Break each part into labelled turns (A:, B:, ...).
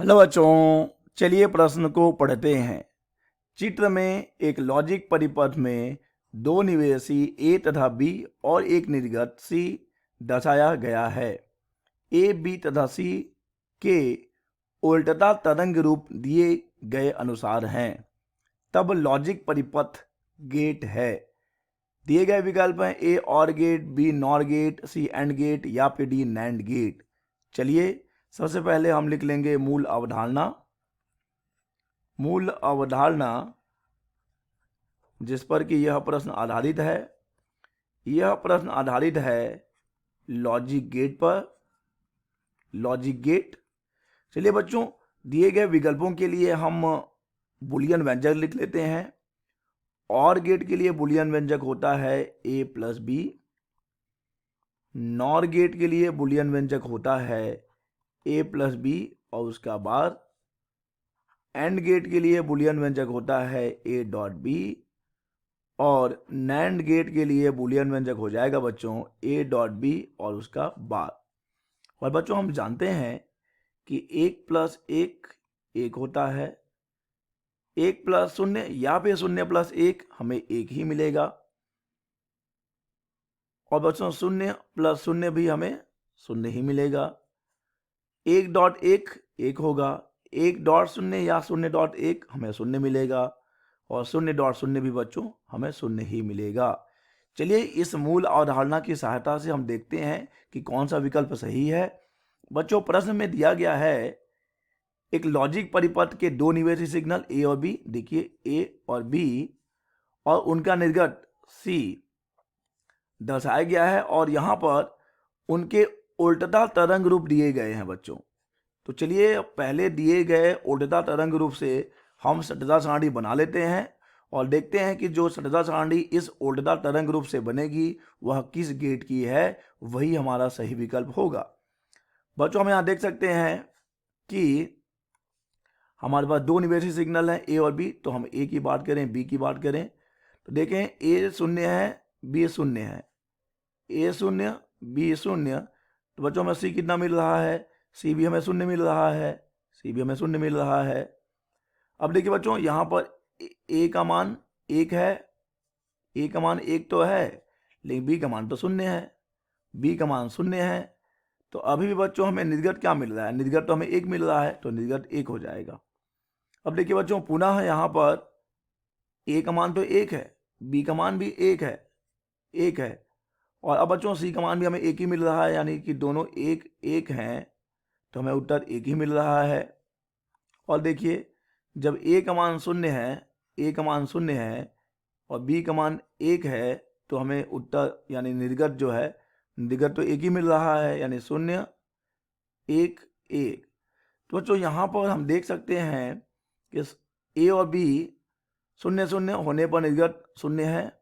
A: Hello बच्चों, चलिए प्रश्न को पढ़ते हैं। चित्र में एक लॉजिक परिपथ में दो निवेशी ए तथा बी और एक निर्गत सी दर्शाया गया है। ए, बी तथा सी के उल्टता तरंग रूप दिए गए अनुसार हैं। तब लॉजिक परिपथ गेट है। दिए गए विकल्प हैं A or gate, B nor gate, C and gate या फिर डी नैंड गेट। चलिए सबसे पहले हम लिख लेंगे मूल अवधारणा। मूल अवधारणा जिस पर कि यह प्रश्न आधारित है, यह प्रश्न आधारित है लॉजिक गेट पर। Logic gate. चलिए बच्चों, दिए गए विकल्पों के लिए हम बुलियन व्यंजक लिख लेते हैं। और गेट के लिए बुलियन व्यंजक होता है ए प्लस बी। नॉर गेट के लिए बुलियन व्यंजक होता है ए प्लस बी और उसका बाद एंड गेट के लिए बुलियन व्यंजक होता है ए डॉट बी और नैंड गेट के लिए बुलियन व्यंजक हो जाएगा बच्चों ए डॉट बी और उसका बाद। और बच्चों हम जानते हैं कि एक प्लस एक एक होता है, एक प्लस शून्य या फिर शून्य प्लस एक हमें एक ही मिलेगा। और बच्चों शून्य प्लस शून्य भी हमें शून्य ही मिलेगा। एक डॉट एक एक होगा, एक डॉट शून्य या शून्य डॉट एक हमें शून्य मिलेगा और शून्य डॉट शून्य भी बच्चों हमें शून्य ही मिलेगा। चलिए इस मूल अवधारणा की सहायता से हम देखते हैं कि कौन सा विकल्प सही है। बच्चों प्रश्न में दिया गया है एक लॉजिक परिपथ के दो निवेशी सिग्नल ए और बी, देखिए ए और बी और उनका निर्गत सी दर्शाया गया है और यहां पर उनके उल्टता तरंग रूप दिए गए हैं बच्चों। तो चलिए पहले दिए गए उल्टता तरंग रूप से हम सटता सारणी बना लेते हैं और देखते हैं कि जो सटता सारणी इस उल्टता तरंग रूप से बनेगी वह किस गेट की है, वही हमारा सही विकल्प होगा। बच्चों हम यहाँ देख सकते हैं कि हमारे पास दो निवेशी सिग्नल हैं ए और बी। तो हम ए की बात करें, बी की बात करें तो देखें ए शून्य है, बी शून्य है। ए शून्य, बी शून्य, तो बच्चों हमें सी कितना मिल रहा है, सी भी हमें शून्य मिल रहा है, सी भी हमें शून्य मिल रहा है। अब देखिए बच्चों यहाँ पर ए का मान एक है, ए का मान एक तो है लेकिन बी का मान तो शून्य है, बी का मान शून्य है। तो अभी भी बच्चों हमें निर्गत क्या मिल रहा है, निर्गत तो हमें एक मिल रहा है तो निर्गत एक हो जाएगा। अब देखिए बच्चों पुनः यहाँ पर ए का मान तो एक है, बी का मान भी एक है और अब बच्चों सी का मान भी हमें एक ही मिल रहा है, यानी कि दोनों एक एक हैं तो हमें उत्तर एक ही मिल रहा है। और देखिए जब ए का मान शून्य है, ए का मान शून्य है और बी का मान एक है तो हमें उत्तर यानी निर्गत जो है, निर्गत तो एक ही मिल रहा है यानी शून्य एक एक। तो बच्चों यहाँ पर हम देख सकते हैं कि ए और बी शून्य शून्य होने पर निर्गत शून्य है।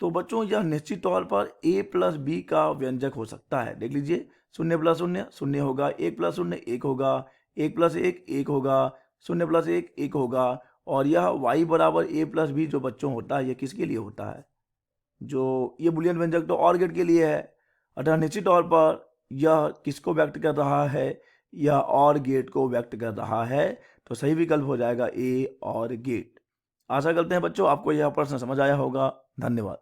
A: तो बच्चों यह निश्चित तौर पर a प्लस बी का व्यंजक हो सकता है। देख लीजिए शून्य प्लस शून्य शून्य होगा, एक प्लस शून्य एक होगा, एक प्लस एक एक होगा, शून्य प्लस एक एक होगा और यह y बराबर a प्लस बी जो बच्चों होता है यह किसके लिए होता है, जो ये बुलियन व्यंजक तो और गेट के लिए है। अतः निश्चित तौर पर यह किसको व्यक्त कर रहा है, यह और गेट को व्यक्त कर रहा है। तो सही विकल्प हो जाएगा ए और गेट। आशा करते हैं बच्चों आपको यह प्रश्न समझ आया होगा। धन्यवाद।